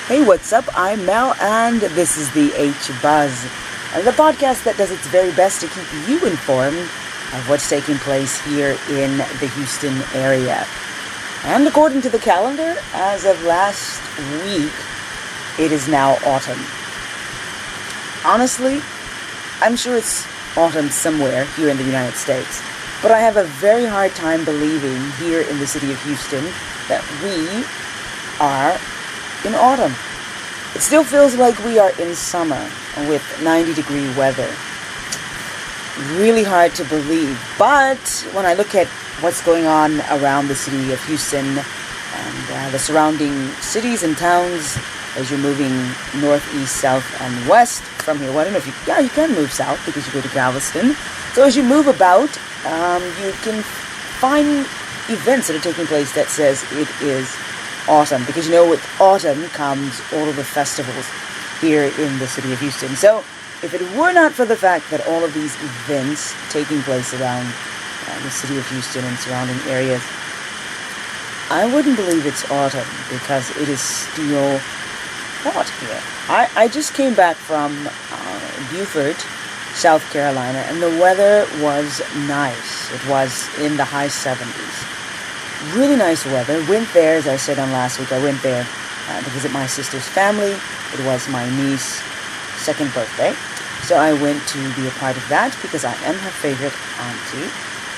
Hey, what's up? I'm Mel, and this is the H Buzz, the podcast that does its very best to keep you informed of what's taking place here in the Houston area. And according to the calendar, as of last week, it is now autumn. Honestly, I'm sure it's autumn somewhere here in the United States, but I have a very hard time believing here in the city of Houston that we are in autumn. It still feels like we are in summer with 90-degree weather. Really hard to believe. But when I look at what's going on around the city of Houston and the surrounding cities and towns as you're moving north, east, south, and west from here. Well, I don't know if you can move south because you go to Galveston. So as you move about, you can find events that are taking place that says it is autumn, because with autumn comes all of the festivals here in the city of Houston. So if it were not for the fact that all of these events taking place around the city of Houston and surrounding areas, I wouldn't believe it's autumn, because it is still hot here. I just came back from Beaufort, South Carolina, and the weather was nice. It was in the high 70s. Really nice weather. Went there, as I said on last week, I went there to visit my sister's family. It was my niece's second birthday. So I went to be a part of that because I am her favorite auntie.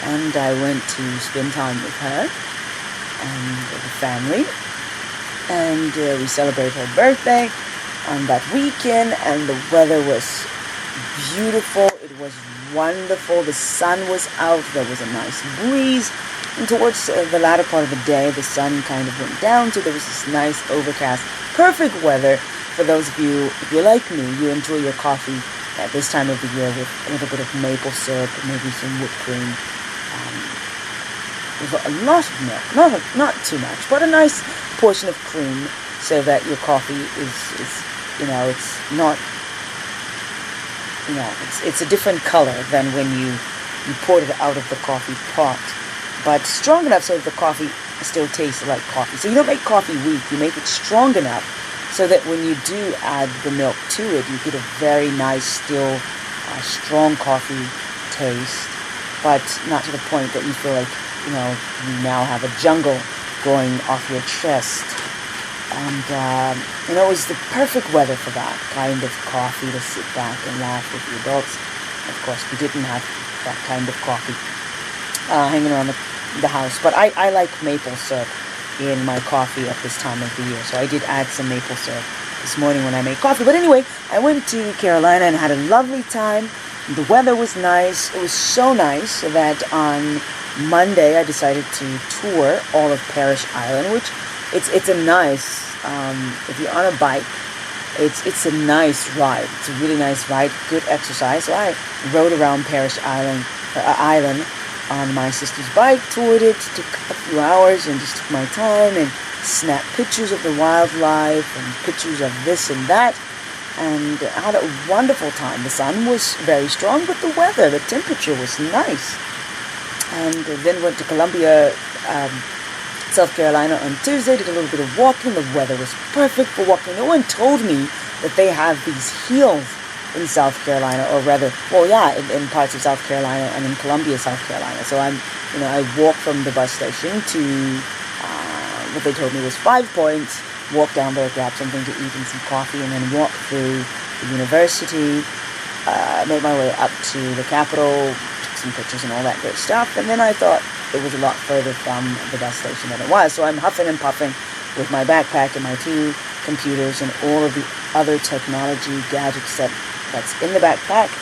And I went to spend time with her and the family. And we celebrated her birthday on that weekend. And the weather was beautiful. It was wonderful. The sun was out. There was a nice breeze. And towards the latter part of the day, the sun kind of went down, so there was this nice overcast, perfect weather for those of you, if you're like me, you enjoy your coffee at this time of the year with a little bit of maple syrup, maybe some whipped cream, with a lot of milk, not too much, but a nice portion of cream, so that your coffee is it's not, it's a different color than when you poured it out of the coffee pot. But strong enough so that the coffee still tastes like coffee. So you don't make coffee weak, you make it strong enough so that when you do add the milk to it, you get a very nice, still strong coffee taste, but not to the point that you feel like, you now have a jungle going off your chest. And, it was the perfect weather for that kind of coffee, to sit back and laugh with the adults. Of course, we didn't have that kind of coffee hanging around the house, but I like maple syrup in my coffee at this time of the year, so I did add some maple syrup this morning when I made coffee. But anyway, I went to Carolina and had a lovely time. The weather was nice. It was so nice that on Monday I decided to tour all of Parrish Island, which it's a nice, if you're on a bike, it's a nice ride. It's a really nice ride, good exercise. So I rode around Parrish Island on my sister's bike, toured it, took a few hours and just took my time and snapped pictures of the wildlife and pictures of this and that, and had a wonderful time. The sun was very strong, but the temperature was nice. And then went to Columbia, South Carolina on Tuesday, did a little bit of walking. The weather was perfect for walking. No one told me that they have these hills in South Carolina, or rather, in parts of South Carolina and in Columbia, South Carolina. So I walked from the bus station to what they told me was 5 Points, walked down there, grabbed something to eat and some coffee, and then walked through the university, made my way up to the Capitol, took some pictures and all that great stuff, and then I thought it was a lot further from the bus station than it was, so I'm huffing and puffing with my backpack and my 2 computers and all of the other technology gadgets that's in the backpack,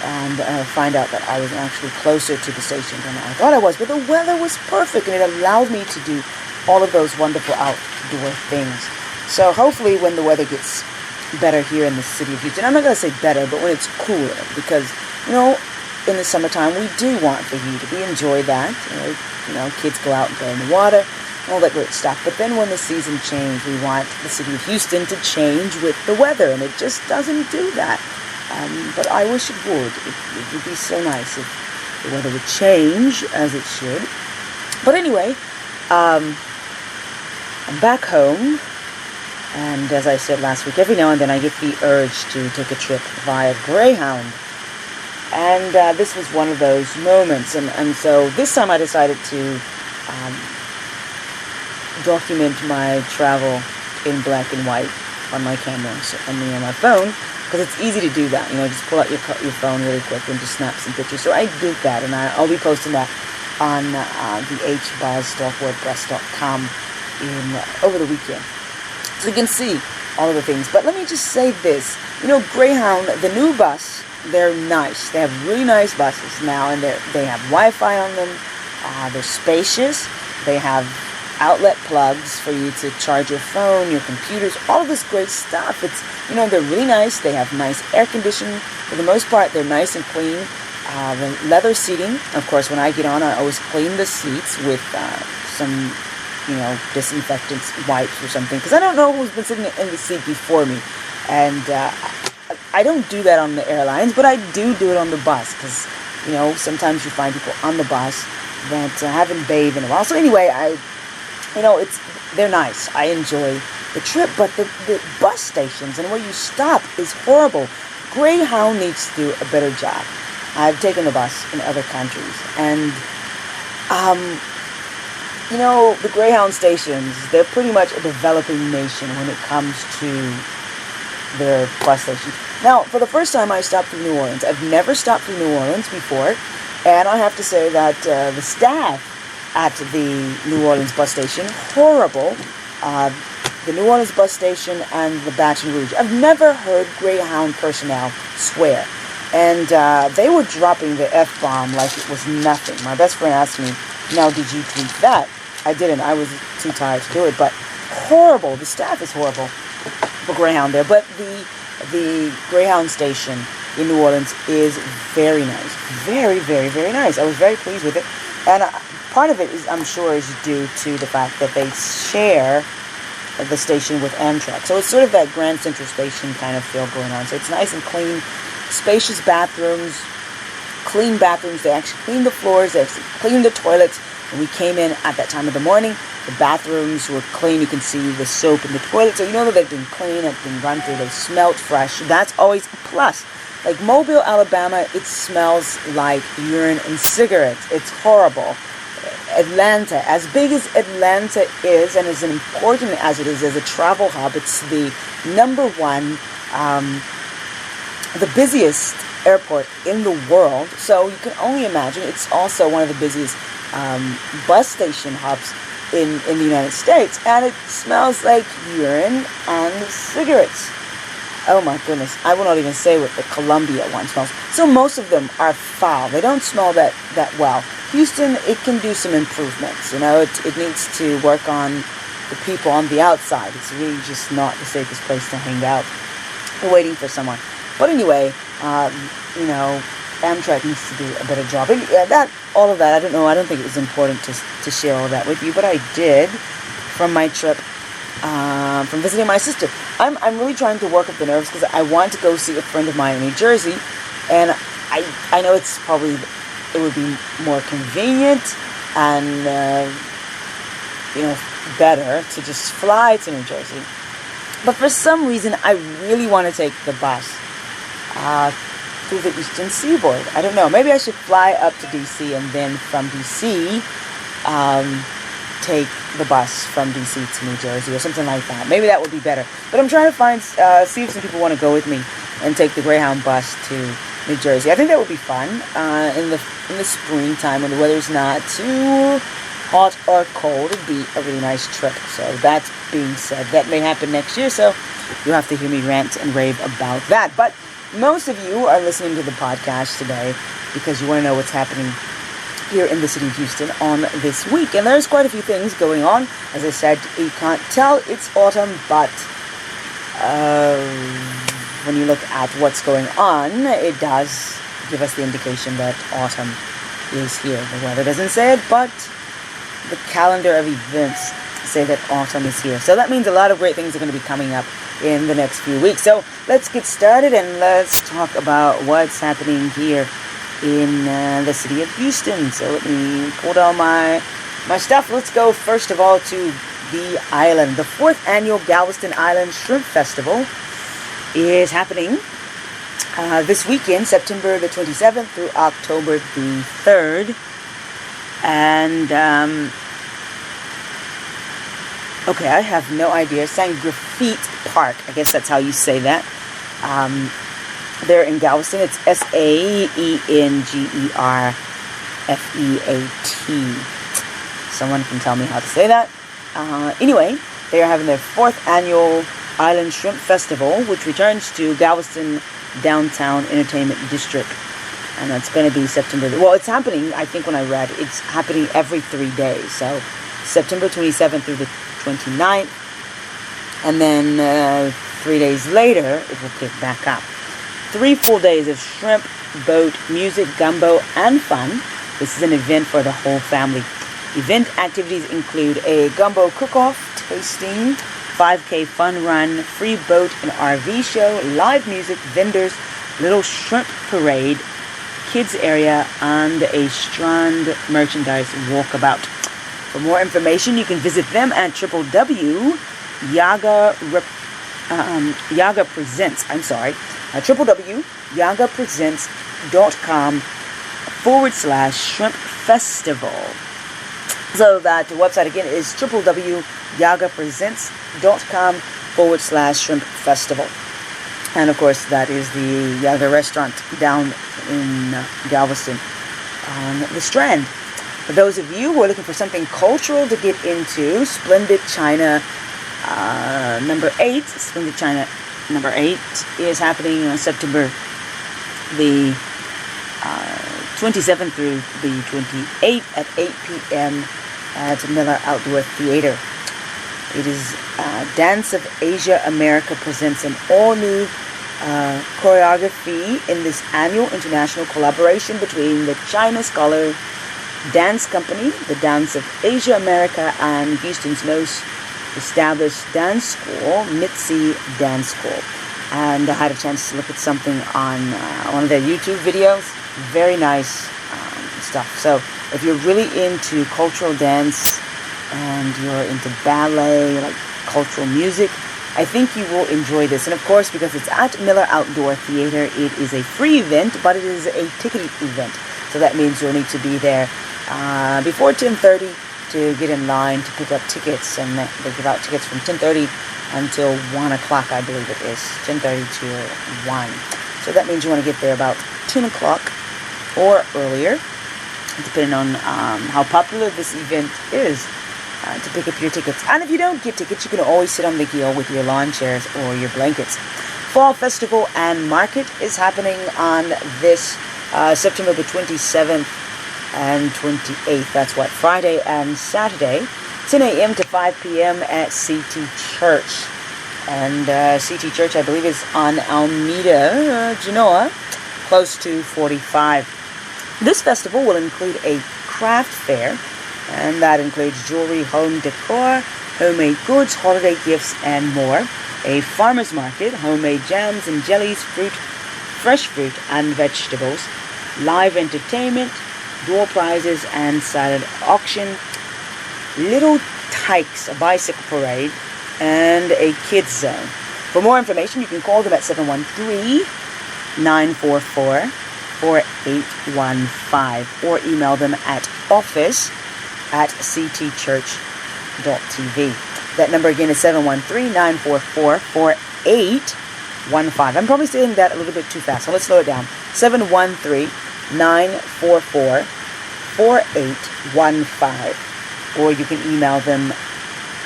and find out that I was actually closer to the station than I thought I was. But the weather was perfect, and it allowed me to do all of those wonderful outdoor things. So hopefully when the weather gets better here in the city of Houston, I'm not going to say better, but when it's cooler, because, in the summertime, we do want the heat. We enjoy that. Kids go out and play in the water, all that great stuff. But then when the season changes, we want the city of Houston to change with the weather, and it just doesn't do that. But I wish it would. It would be so nice if the weather would change as it should. But anyway, I'm back home And as I said last week, every now and then I get the urge to take a trip via Greyhound. And this was one of those moments. And so this time I decided to document my travel in black and white on my camera on my phone, because it's easy to do that. Just pull out your phone really quick and just snap some pictures. So I did that, and I'll be posting that on the hbuzz.wordpress.com over the weekend, so you can see all of the things. But let me just say this: Greyhound, the new bus, they're nice. They have really nice buses now, and they have Wi-Fi on them. They're spacious. They have outlet plugs for you to charge your phone, your computers, all of this great stuff. It's, they're really nice. They have nice air conditioning. For the most part, they're nice and clean. The leather seating, of course, when I get on, I always clean the seats with some, disinfectant wipes or something, because I don't know who's been sitting in the seat before me. And I don't do that on the airlines, but I do it on the bus, because, sometimes you find people on the bus that haven't bathed in a while. So anyway, they're nice. I enjoy the trip, but the bus stations and where you stop is horrible. Greyhound needs to do a better job. I've taken the bus in other countries, and the Greyhound stations, they're pretty much a developing nation when it comes to their bus stations. Now, for the first time, I stopped in New Orleans. I've never stopped in New Orleans before, and I have to say that the staff at the New Orleans bus station, horrible. The New Orleans bus station and the Baton Rouge. I've never heard Greyhound personnel swear. And they were dropping the F-bomb like it was nothing. My best friend asked me, "Now, did you tweet that?" I didn't. I was too tired to do it. But horrible. The staff is horrible for Greyhound there. But the Greyhound station in New Orleans is very nice. Very, very, very nice. I was very pleased with it. And part of it is, I'm sure, is due to the fact that they share the station with Amtrak. So it's sort of that Grand Central Station kind of feel going on. So it's nice and clean, spacious bathrooms, clean bathrooms. They actually clean the floors. They actually clean the toilets. When we came in at that time of the morning, the bathrooms were clean. You can see the soap in the toilet. So you know that they've been clean, have been run through. They smelled fresh. That's always a plus. Like Mobile, Alabama, it smells like urine and cigarettes. It's horrible. Atlanta, as big as Atlanta is, and as important as it is as a travel hub, it's the number one, the busiest airport in the world. So you can only imagine it's also one of the busiest bus station hubs in the United States, and it smells like urine and cigarettes. Oh my goodness, I will not even say what the Columbia one smells. So most of them are foul. They don't smell that well. Houston, it can do some improvements. It needs to work on the people on the outside. It's really just not the safest place to hang out. We're waiting for someone. But anyway, Amtrak needs to do a better job. And all of that, I don't know. I don't think it was important to share all of that with you, but I did from my trip. From visiting my sister. I'm really trying to work up the nerves because I want to go see a friend of mine in New Jersey, and I know it would be more convenient and better to just fly to New Jersey. But for some reason, I really want to take the bus through the Eastern Seaboard. I don't know. Maybe I should fly up to D.C. and then from D.C. Take the bus from D.C. to New Jersey or something like that. Maybe that would be better. But I'm trying to see if some people want to go with me and take the Greyhound bus to New Jersey. I think that would be fun in the springtime when the weather's not too hot or cold. It'd be a really nice trip. So that being said, that may happen next year. So you'll have to hear me rant and rave about that. But most of you are listening to the podcast today because you want to know what's happening here in the city of Houston on this week. And there's quite a few things going on. As I said, you can't tell it's autumn, but when you look at what's going on, it does give us the indication that autumn is here. The weather doesn't say it, but the calendar of events say that autumn is here. So that means a lot of great things are going to be coming up in the next few weeks. So let's get started and let's talk about what's happening here in the city of Houston. So let me pull down my stuff. Let's go first of all to the island. The 4th annual Galveston Island Shrimp Festival is happening this weekend, September the 27th through October the 3rd. And, okay, I have no idea. Sangrafite Park, I guess that's how you say that. They're in Galveston. It's Saengerfeat. Someone can tell me how to say that. Anyway, they are having their 4th annual Island Shrimp Festival, which returns to Galveston Downtown Entertainment District. And it's going to be September... Well, it's happening, I think when I read, it's happening every 3 days. So, September 27th through the 29th. And then 3 days later, it will pick back up. 3 full days of shrimp, boat, music, gumbo, and fun. This is an event for the whole family. Event activities include a gumbo cook-off, tasting, 5K fun run, free boat and RV show, live music, vendors, little shrimp parade, kids area, and a strand merchandise walkabout. For more information, you can visit them at www.yagapresents.com/shrimp festival. So that website again is www.yagapresents.com/shrimp festival. And of course, that is the Yaga restaurant down in Galveston on the Strand. For those of you who are looking for something cultural to get into, Splendid China number 8 is happening on September the 27th through the 28th at 8 p.m. at Miller Outdoor Theater. It is Dance of Asia America presents an all-new choreography in this annual international collaboration between the China Scholar Dance Company, the Dance of Asia America, and Houston's most established dance school, Mitzi Dance School. And I had a chance to look at something on one of their YouTube videos. Very nice stuff. So if you're really into cultural dance and you're into ballet, like cultural music, I think you will enjoy this. And of course, because it's at Miller Outdoor Theater, it is a free event, but it is a ticketed event. So that means you'll need to be there before 10:30 to get in line to pick up tickets. And they give out tickets from 10:30 until 1 o'clock, I believe it is. 10:30 to 1. So that means you want to get there about 10 o'clock or earlier, depending on how popular this event is, to pick up your tickets. And if you don't get tickets, you can always sit on the hill with your lawn chairs or your blankets. Fall Festival and Market is happening on this September the 27th and 28th. That's what, Friday and Saturday, 10 a.m. to 5 p.m. at CT Church. And CT Church, I believe, is on Alameda, Genoa, close to 45. This festival will include a craft fair, and that includes jewelry, home decor, homemade goods, holiday gifts, and more. A farmer's market, homemade jams and jellies, fruit, fresh fruit and vegetables, live entertainment, door prizes and silent auction, little tykes, a bicycle parade, and a kids zone. For more information, you can call them at 713-944-4815 or email them at office@ctchurch.tv. That number again is 713-944-4815. I'm probably saying that a little bit too fast, so let's slow it down. 713-944-4815. Or you can email them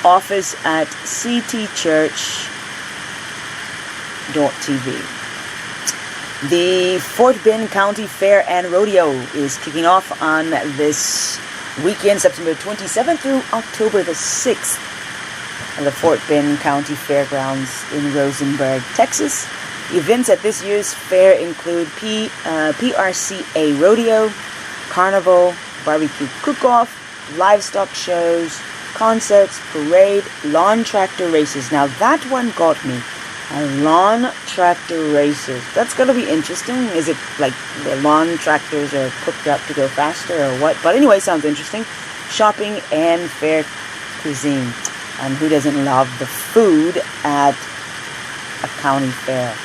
office@ctchurch.tv. The Fort Bend County Fair and Rodeo is kicking off on this weekend, September 27th through October the 6th. At the Fort Bend County Fairgrounds in Rosenberg, Texas. Events at this year's fair include PRCA Rodeo, Carnival, Barbecue Cook-Off, livestock shows, concerts, parade, lawn tractor races. Now that one got me. Lawn tractor races. That's going to be interesting. Is it like the lawn tractors are cooked up to go faster or what? But anyway, sounds interesting. Shopping and fair cuisine. And who doesn't love the food at a county fair?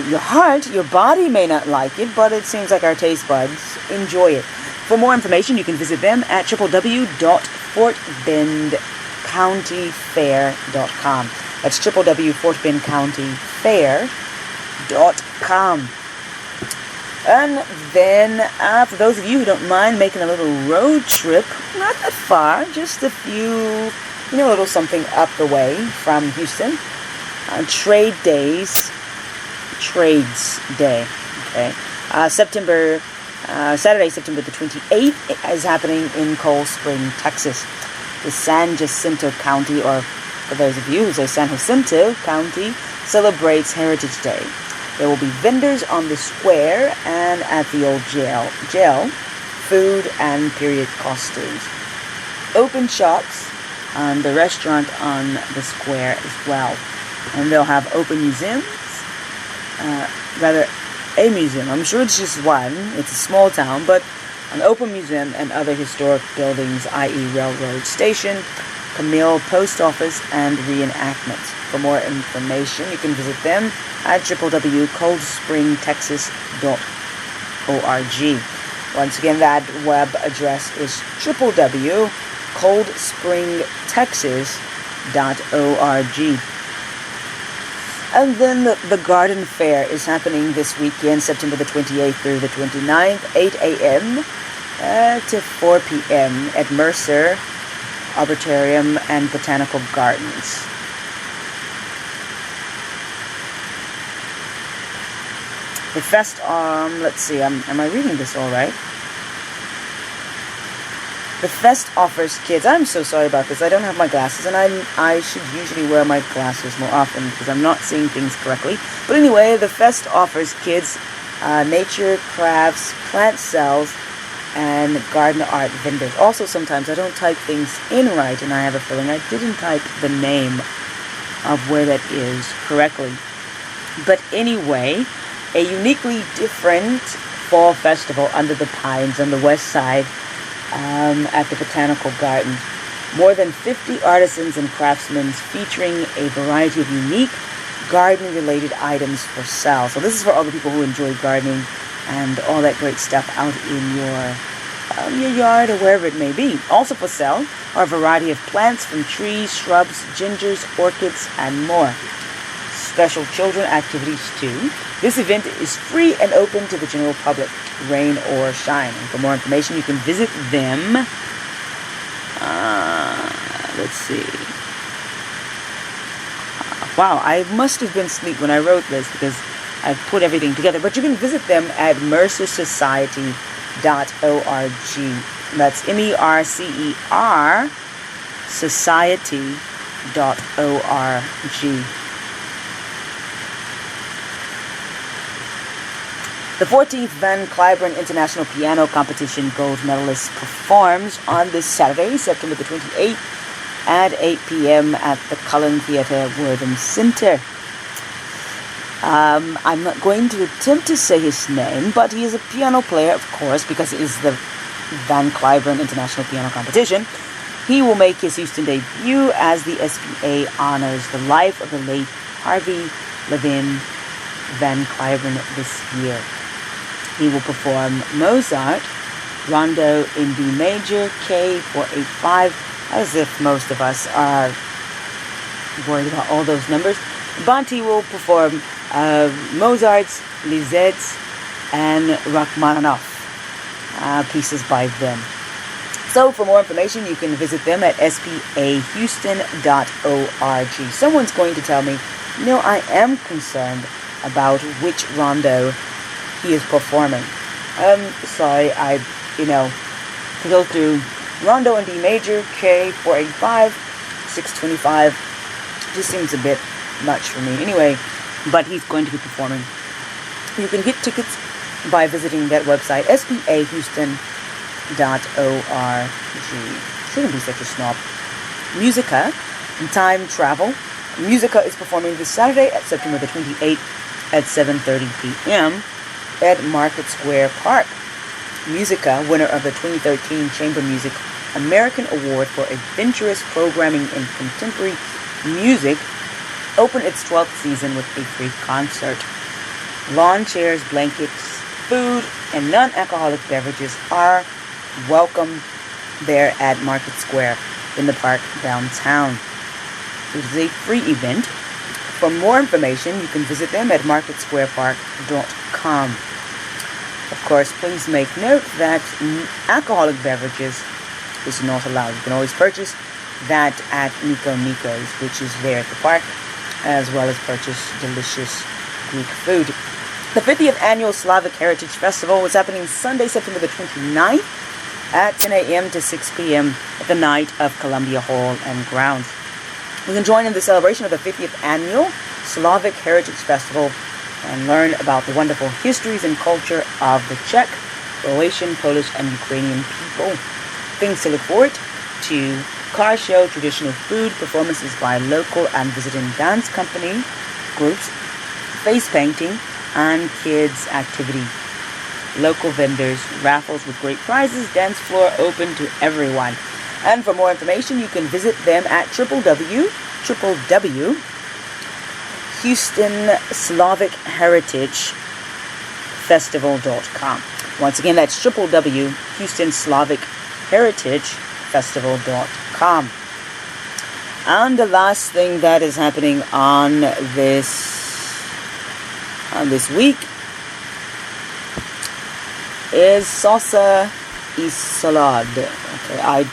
Your heart, your body may not like it, but it seems like our taste buds enjoy it. For more information, you can visit them at www.fortbendcountyfair.com. That's www.fortbendcountyfair.com. And then, for those of you who don't mind making a little road trip, not that far, just a few, a little something up the way from Houston, on Trades Day, okay. Saturday, September the 28th is happening in Cold Spring, Texas. The San Jacinto County, or for those of you who say San Jacinto County, celebrates Heritage Day. There will be vendors on the square and at the old jail, food and period costumes. Open shops and the restaurant on the square as well. And they'll have open museums, a museum. I'm sure it's just one. It's a small town, but an open museum and other historic buildings, i.e. railroad station, Camille Post Office, and reenactments. For more information, you can visit them at www.coldspringtexas.org. Once again, that web address is www.coldspringtexas.org. And then the Garden Fair is happening this weekend, September the 28th through the 29th, 8 a.m. To 4 p.m. at Mercer Arboretum and Botanical Gardens. The fest, let's see, am I reading this all right? The fest offers kids, I'm so sorry about this, I don't have my glasses, and I should usually wear my glasses more often because I'm not seeing things correctly. But anyway, the fest offers kids nature, crafts, plant cells, and garden art vendors. Also, sometimes I don't type things in right, and I have a feeling I didn't type the name of where that is correctly. But anyway, a uniquely different fall festival under the pines on the west side at the Botanical Garden. More than 50 artisans and craftsmen featuring a variety of unique garden-related items for sale. So this is for all the people who enjoy gardening and all that great stuff out in your yard or wherever it may be. Also for sale are a variety of plants from trees, shrubs, gingers, orchids, and more. Special children activities too. This event is free and open to the general public, rain or shine. And for more information, you can visit them. Let's see. Wow, I must have been asleep when I wrote this because I put everything together. But you can visit them at mercersociety.org. That's MERCER society.org. The 14th Van Cliburn International Piano Competition gold medalist performs on this Saturday, September the 28th at 8 p.m. at the Cullen Theatre, Wortham Centre. I'm not going to attempt to say his name, but he is a piano player, of course, because it is the Van Cliburn International Piano Competition. He will make his Houston debut as the SPA honors the life of the late Harvey Levin Van Cliburn this year. He will perform Mozart, Rondo in D major, K485, as if most of us are worried about all those numbers. Bonte will perform Mozart's, Lizette's, and Rachmaninoff pieces by them. So for more information, you can visit them at spahouston.org. Someone's going to tell me, I am concerned about which rondo he is performing. Sorry, to go through Rondo in D major, K485, 625, just seems a bit much for me. Anyway, but he's going to be performing. You can get tickets by visiting that website, spahouston.org. Shouldn't be such a snob. Musica and Time Travel. Musica is performing this Saturday at September the 28th at 7:30 p.m. at Market Square Park. Musica, winner of the 2013 Chamber Music American Award for Adventurous Programming in Contemporary Music opened its 12th season with a free concert. Lawn chairs, blankets, food, and non-alcoholic beverages are welcome there at Market Square in the park downtown. It is a free event. For more information, you can visit them at marketsquarepark.com. Of course, please make note that alcoholic beverages is not allowed. You can always purchase that at Nico Nico's, which is there at the park, as well as purchase delicious Greek food. The 50th Annual Slavic Heritage Festival is happening Sunday, September the 29th at 10 a.m. to 6 p.m. at the night of Columbia Hall and Grounds. You can join in the celebration of the 50th Annual Slavic Heritage Festival and learn about the wonderful histories and culture of the Czech, Croatian, Polish, and Ukrainian people. Things to look forward to: car show, traditional food, performances by local and visiting dance company groups, face painting, and kids activity. Local vendors, raffles with great prizes, dance floor open to everyone. And for more information, you can visit them at www.HoustonSlavicHeritageFestival.com. Once again, that's www.HoustonSlavicHeritageFestival.com. And the last thing that is happening on this week is Salsa y Salad. Okay, I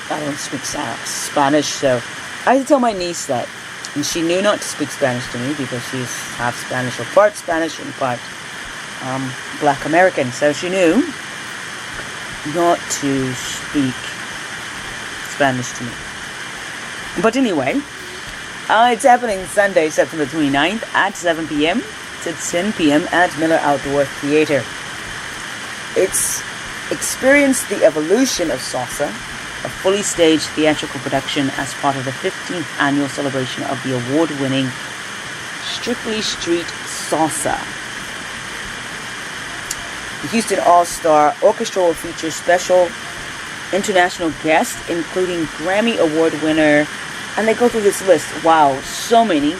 don't speak Spanish, so I had to tell my niece that. And she knew not to speak Spanish to me because she's half Spanish, or part Spanish and part Black American. So she knew not to speak Spanish to me. But anyway, it's happening Sunday, September 29th at 7 p.m. to 10 p.m. at Miller Outdoor Theater. It's experienced the evolution of salsa, a fully staged theatrical production as part of the 15th annual celebration of the award-winning Strictly Street Salsa. The Houston All-Star Orchestra will feature special international guests, including Grammy Award winner, and they go through this list. Wow, so many.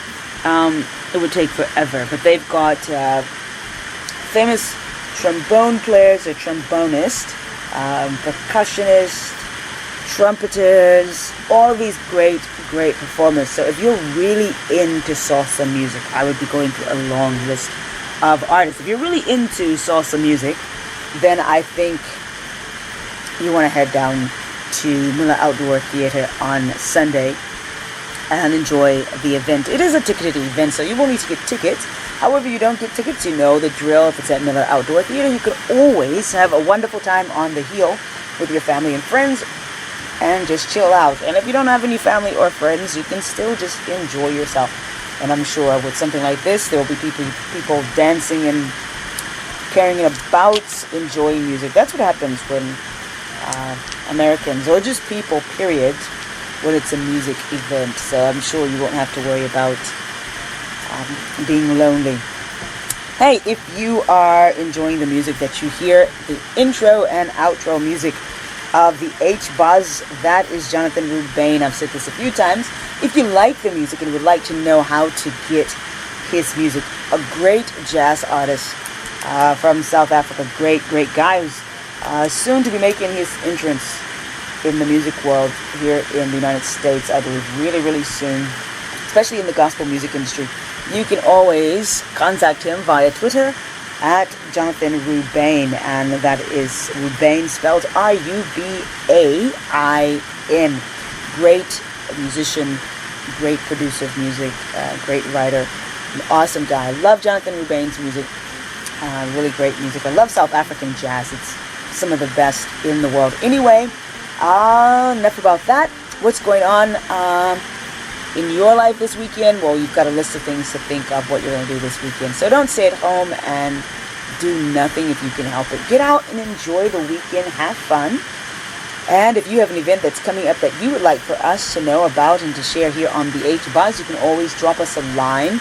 It would take forever, but they've got famous trombone players or trombonists, percussionists, trumpeters, all these great performers. So if you're really into salsa music, I would be going through a long list of artists. If you're really into salsa music, then I think you want to head down to Miller Outdoor Theater on Sunday and enjoy the event. It is a ticketed event, so you will need to get tickets. However, you don't get tickets, you know the drill. If it's at Miller Outdoor Theater, you can always have a wonderful time on the hill with your family and friends and just chill out. And if you don't have any family or friends, you can still just enjoy yourself. And I'm sure with something like this, there will be people dancing and carrying about, enjoying music. That's what happens when Americans, or just people, period, when it's a music event. So I'm sure you won't have to worry about being lonely. Hey, if you are enjoying the music that you hear, the intro and outro music of the H-Buzz, that is Jonathan Rubain. I've said this a few times. If you like the music and would like to know how to get his music, a great jazz artist from South Africa, great guy who's soon to be making his entrance in the music world here in the United States, I believe, really soon, especially in the gospel music industry. You can always contact him via Twitter at Jonathan Rubain, and that is Rubain spelled R-U-B-A-I-N. Great musician, great producer of music, great writer, an awesome guy. I love Jonathan Rubain's music, really great music. I love South African jazz. It's some of the best in the world. Anyway, enough about that. What's going on in your life this weekend? Well, you've got a list of things to think of what you're going to do this weekend. So don't stay at home and do nothing if you can help it. Get out and enjoy the weekend. Have fun. And if you have an event that's coming up that you would like for us to know about and to share here on the H-Buzz, you can always drop us a line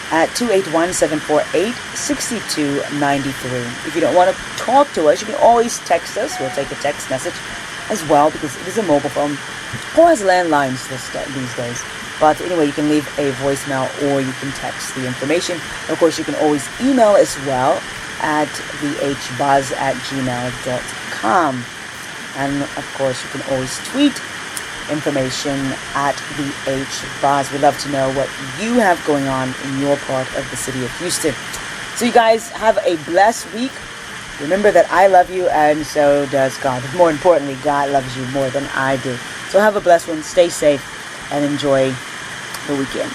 at 281-748-6293. If you don't want to talk to us, you can always text us. We'll take a text message as well, because it is a mobile phone. Who has landlines these days? But anyway, you can leave a voicemail or you can text the information. Of course, you can always email as well at thebuzz@gmail.com. And of course, you can always tweet information at thebuzz. We'd love to know what you have going on in your part of the city of Houston. So you guys have a blessed week. Remember that I love you and so does God. But more importantly, God loves you more than I do. So have a blessed one. Stay safe and enjoy the weekend.